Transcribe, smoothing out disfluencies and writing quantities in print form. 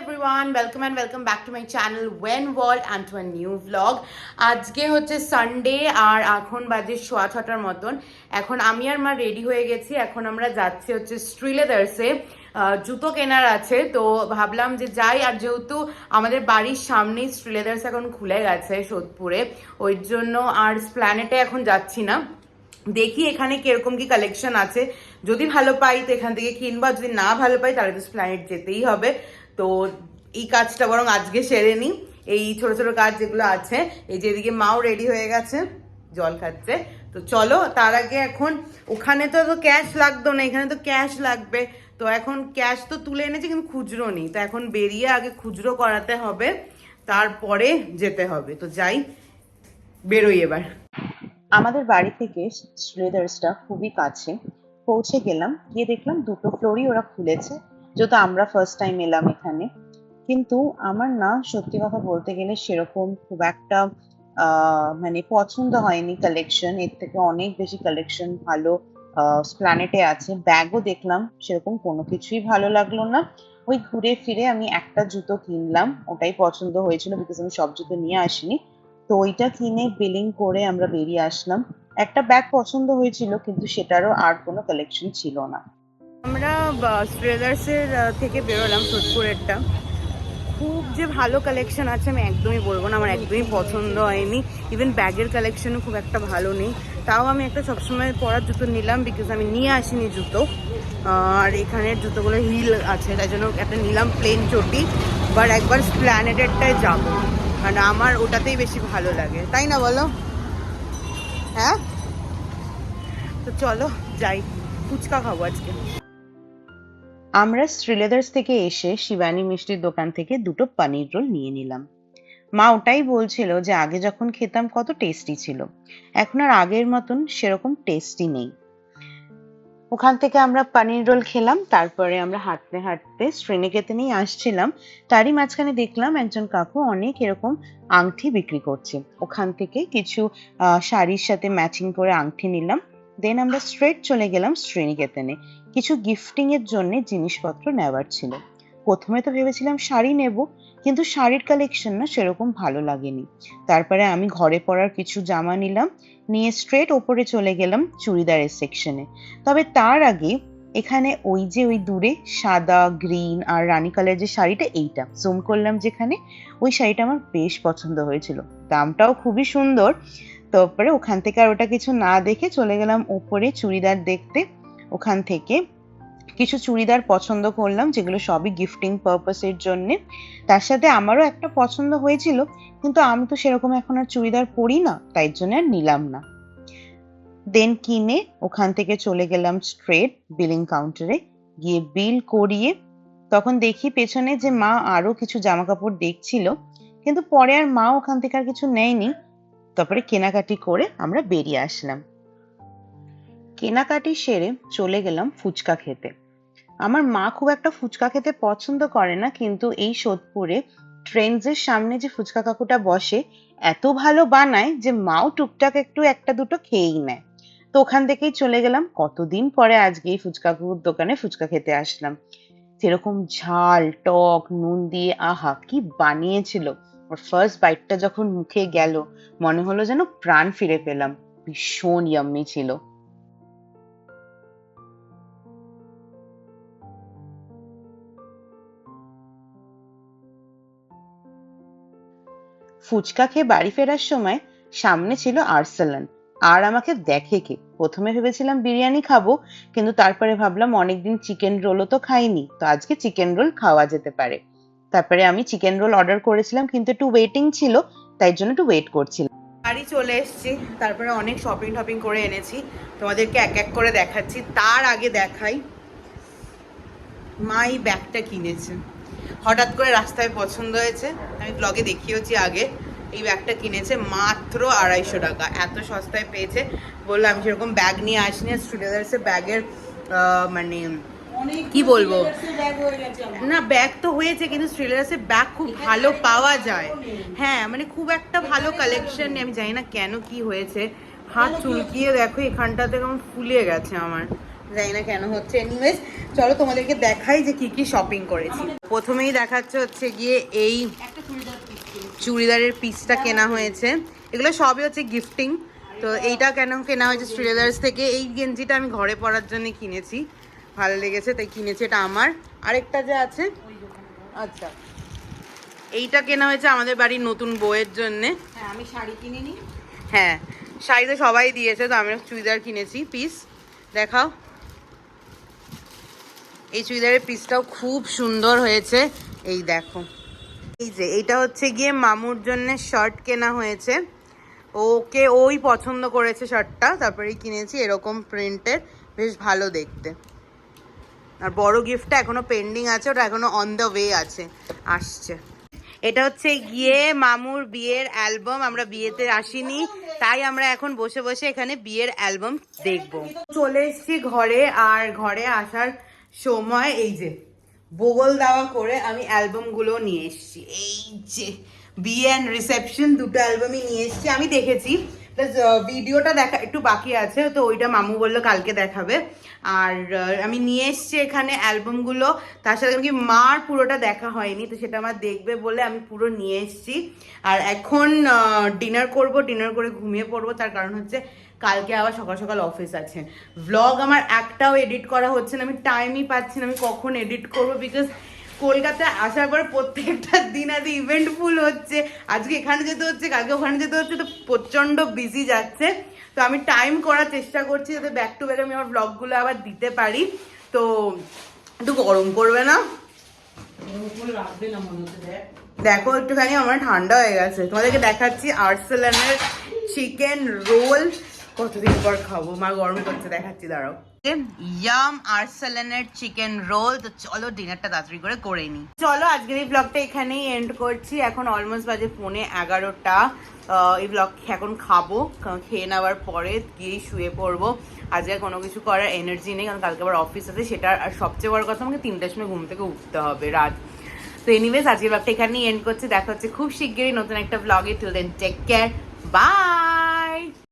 everyone, welcome and welcome back to my channel When World and to a new vlog. আজকে হচ্ছে Sunday আর এখন বাজে 6:30টার মতন। এখন আমি আর মা রেডি হয়ে গেছি। এখন আমরা যাচ্ছি হচ্ছে শ্রীলেদার্সে, জুতো কেনার আছে। তো ভাবলাম যে যাই, আর যেহেতু আমাদের বাড়ির সামনেই শ্রীলেদার্স এখন খুলে গেছে সোদপুরে, ওই জন্য আর স্প্ল্যানেটে এখন যাচ্ছি না। দেখি এখানে কিরকম কি কালেকশন আছে, যদি ভালো পাই তো এখান থেকে কিনবা, যদি না ভালো পাই তাহলে তো প্ল্যানেট যেতেই হবে। তো এই কাজটা বরং আজকে সেরে নিই, এই ছোট ছোট কাজ যেগুলো আছে। এই যে এদিকে মাও রেডি হয়ে গেছে, জল খাচ্ছে। তো চলো, তার আগে এখন ওখানে তো ক্যাশ লাগতো না, এখানে তো ক্যাশ লাগবে। তো এখন ক্যাশ তো তুলে এনেছি কিন্তু খুচরো নেই, তো এখন বেরিয়ে আগে খুচরো করাতে হবে, তারপরে যেতে হবে। তো যাই, বেরোই এবার। আমাদের বাড়ি থেকে শ্রীলেদার্সটা খুবই কাছে। পৌঁছে গেলাম, গিয়ে দেখলাম দুটো ফ্লোরই ওরা খুলেছে, যেহেতু আমরা ফার্স্ট টাইম এলাম এখানে। কিন্তু আমার না, সত্যি কথা বলতে গেলে সেরকম খুব একটা মানে পছন্দ হয়নি কালেকশন। এর থেকে অনেক বেশি কালেকশন ভালো প্ল্যানেটে আছে। ব্যাগও দেখলাম, সেরকম কোনো কিছুই ভালো লাগলো না। ওই ঘুরে ফিরে আমি একটা জুতো কিনলাম, ওটাই পছন্দ হয়েছিল, বিকজ আমি সব জুতো নিয়ে আসিনি। তো ওইটা কিনে বিলিং করে আমরা বেরিয়ে আসলাম। একটা ব্যাগ পছন্দ হয়েছিল, কিন্তু সেটারও আর কোনো কালেকশন ছিল না। আমরা শ্রীলেদার্সের থেকে বেরোলাম, সোদপুরেরটা। খুব যে ভালো কালেকশন আছে আমি একদমই বলবো না, আমার একদমই পছন্দ হয়নি। ইভেন ব্যাগের কালেকশনও খুব একটা ভালো নেই। তাও আমি একটা সবসময় পরার জুতো নিলাম, বিকজ আমি নিয়ে আসিনি জুতো। আর এখানের জুতোগুলো হিল আছে, তাই জন্য একটা নিলাম প্লেন চটি। বাট একবার প্ল্যানেটেরটায় যাবো, কারণ আমার ওটাতেই বেশি ভালো লাগে, তাই না বলো? হ্যাঁ, তো চলো যাই, ফুচকা খাবো আজকে। আমরা শ্রীলেদার্স থেকে এসে শিবানী মিষ্টির দোকান থেকে দুটো পনির রোল নিয়ে নিলাম। মা ওটাই বলছিল যে আগে যখন খেতাম কত টেস্টি ছিল, এখন আর আগের মতন সেরকম টেস্টি নেই। ওখান থেকে আমরা পনির রোল খেলাম, তারপরে আমরা হাঁটতে হাঁটতে শ্রীনিকেতনেই আসছিলাম। তারই মাঝখানে দেখলাম একজন কাকু অনেক এরকম আংটি বিক্রি করছে। ওখান থেকে কিছু শাড়ির সাথে ম্যাচিং করে আংটি নিলাম। দেন আমরা স্ট্রেট চলে গেলাম শ্রীনিকেতনে। কিছু গিফটিং এর জন্য জিনিসপত্র নেওয়ার ছিল। প্রথমে তো ভেবেছিলাম শাড়ি নেব, কিন্তু শাড়ির কালেকশন না সেরকম ভালো লাগেনি। তারপরে আমি ঘরে পরার কিছু জামা নিলাম, নিয়ে স্ট্রেট ওপরে চলে গেলাম চুড়িদারের সেকশনে। তবে তার আগে এখানে ওই যে ওই দূরে সাদা, গ্রিন আর রানী কালার যে শাড়িটা, এইটা জুম করলাম যেখানে, ওই শাড়িটা আমার বেশ পছন্দ হয়েছিল, দামটাও খুবই সুন্দর। তারপরে ওখান থেকে আর ওটা কিছু না দেখে চলে গেলাম ওপরে চুড়িদার দেখতে। ওখান থেকে কিছু চুড়িদার পছন্দ করলাম, যেগুলো সবই গিফটিং পারপাসের জন্য। তার সাথে আমারও একটা পছন্দ হয়েছিল, কিন্তু আমি তো সেরকম এখন আর চুড়িদার পরি না, তাই জন্য আর নিলাম না। দেন কিনে ওখান থেকে চলে গেলাম স্ট্রেট বিলিং কাউন্টারে, গিয়ে বিল করিয়ে তখন দেখি পেছনে যে মা আরো কিছু জামা কাপড় দেখছিল, কিন্তু পরে আর মা ওখান থেকে আর কিছু নেয়নি। তারপরে কেনাকাটি করে আমরা বেরিয়ে আসলাম। কেনাকাটি সেরে চলে গেলাম ফুচকা খেতে। আমার মা খুব একটা ফুচকা খেতে পছন্দ করে না, কিন্তু এই সোদপুরে ট্রেন্ডসের সামনে যে ফুচকা কাকুটা বসে, এত ভালো বানায় যে মাও টুকটাক একটু একটা দুটো খেয়েই নেয়। তো ওখান থেকেই চলে গেলাম, কতদিন পরে আজকে এই ফুচকা কাকুর দোকানে ফুচকা খেতে আসলাম। সেরকম ঝাল টক নুন দিয়ে, আহা কি বানিয়েছিল! ওর ফার্স্ট বাইটটা যখন মুখে গেল, মনে হলো যেন প্রাণ ফিরে পেলাম। ভীষণ ইয়াম্মি ছিল। ফুচকা খেয়ে বাড়ি ফেরার সময় সামনে ছিল আর্সেলান, আর আমাকে দেখে কে। প্রথমে ভেবেছিলাম বিরিয়ানি খাবো, কিন্তু তারপরে ভাবলাম অনেকদিন চিকেন রোলও তো খাইনি, তো আজকে চিকেন রোল খাওয়া যেতে পারে। তারপরে আমি চিকেন রোল অর্ডার করেছিলাম, কিন্তু একটু ওয়েটিং ছিল, তাই জন্য একটু ওয়েট করছিলাম। বাড়ি চলে এসেছি, তারপরে অনেক শপিং টপিং করে এনেছি, তোমাদেরকে এক এক করে দেখাচ্ছি। তার আগে দেখাই, মা এই ব্যাগটা কিনেছে, হঠাৎ করে রাস্তায় পছন্দ হয়েছে, আমি ব্লগে দেখিয়েছি আগে। এই ব্যাগটা কিনেছে মাত্র 250 টাকা, এত সস্তায় পেয়েছে। বললো আমি সেরকম ব্যাগ নিয়ে আসিনি, শ্রীলেদার্সের ব্যাগের মানে কি বলবো না, ব্যাগ তো হয়েছে, কিন্তু শ্রীলেদার্সের ব্যাগ খুব ভালো পাওয়া যায়। হ্যাঁ, মানে খুব একটা ভালো কালেকশন নেই, আমি জানি না কেন কি হয়েছে। হাত চুলকিয়ে দেখো, এখানটাতে কেমন ফুলে গেছে আমার, জানি না কেন হচ্ছে। এনিওয়েজ চলো তোমাদেরকে দেখাই যে কি কি শপিং করেছি। প্রথমেই দেখাচ্ছে হচ্ছে গিয়ে এই চুড়িদারের পিসটা কেনা হয়েছে। এগুলো সবই হচ্ছে গিফটিং। তো এইটা কেনা হয়েছে শ্রীলেদার্স থেকে। এই গেঞ্জিটা আমি ঘরে পরার জন্য কিনেছি, ভালো লেগেছে তাই কিনেছি, এটা আমার। আরেকটা যে আছে, আচ্ছা এইটা কেনা হয়েছে আমাদের বাড়ির নতুন বউয়ের জন্যে। হ্যাঁ আমি শাড়ি কিনিনি। হ্যাঁ শাড়ি তো সবাই দিয়েছে, তো আমি চুড়িদার কিনেছি পিস। দেখাও, এই চুড়িদারের পিসটাও খুব সুন্দর হয়েছে। এই দেখো, এই যে এইটা হচ্ছে গিয়ে মামুর জন্য শার্ট কেনা হয়েছে। ওকে ওই পছন্দ করেছে শার্টটা, তারপরেই কিনেছি। এরকম প্রিন্টের, বেশ ভালো দেখতে। আর বড় গিফটটা এখনো পেন্ডিং আছে, ওটা এখনো অন দ্য ওয়ে আছে, আসছে। এটা হচ্ছে গিয়ে মামুর বিয়ের অ্যালবাম। আমরা বিয়েতে আসিনি, তাই আমরা এখন বসে বসে এখানে বিয়ের অ্যালবাম দেখবো। চলে এসেছি ঘরে, আর ঘরে আসার সময় এই যে বগল দাওয়া করে আমি অ্যালবামগুলো নিয়ে এসেছি। এই যে বিয়ে অ্যান্ড রিসেপশন দুটো অ্যালবামই নিয়ে এসেছি। আমি দেখেছি, ভিডিওটা দেখা একটু বাকি আছে, তো ওইটা মামু বললো কালকে দেখাবে। আর আমি নিয়ে এসেছি এখানে অ্যালবামগুলো। তার সাথে কি মার পুরোটা দেখা হয়নি, তো সেটা আমার দেখবে বলে আমি পুরো নিয়ে এসেছি। আর এখন ডিনার করব, ডিনার করে ঘুমিয়ে পড়বো। তার কারণ হচ্ছে কালকে আবার সকাল সকাল অফিস আছে। ভ্লগ আমার একটাও এডিট করা হচ্ছে না, আমি টাইমই পাচ্ছি না আমি কখন এডিট করবো। বিকজ কলকাতায় আসার পর প্রত্যেকটা দিন আজ ইভেন্টফুল হচ্ছে। আজকে এখানে যেতে হচ্ছে, কালকে ওখানে যেতে হচ্ছে, তো প্রচণ্ড বিজি যাচ্ছে। তো আমি টাইম করার চেষ্টা করছি যাতে ব্যাক টু ব্যাক আমি আমার ব্লগগুলো আবার দিতে পারি। তো একটু গরম করবে না? দেখো একটুখানি আমার ঠান্ডা হয়ে গেছে। তোমাদেরকে দেখাচ্ছি আর্সেলানের চিকেন রোল, কতদিন পর খাবো, মা গরম করছে, দেখাচ্ছি দাঁড়াও। ইয়াম আর্সেলানের চিকেন রোল। তো চলো ডিনারটা তাড়াতাড়ি করে নি। চলো আজকের এই ব্লগটা এখানেই এন্ড করছি। এখন অলমোস্ট বাজে 11:15। এই ব্লগ এখন খাবো, খেয়ে নেওয়ার পরে গিয়েই শুয়ে পড়বো। আজকে কোনো কিছু করার এনার্জি নেই, কারণ কালকে আবার অফিস আছে। সেটা আর সবচেয়ে বড় কথা, আমাকে 3টার সময় ঘুম থেকে উঠতে হবে রাত। তো এনিওয়েজ আজকের ব্লগটা এখানেই এন্ড করছি। দেখা হচ্ছে খুব শিগগিরই নতুন একটা ব্লগে। Till then take care, by.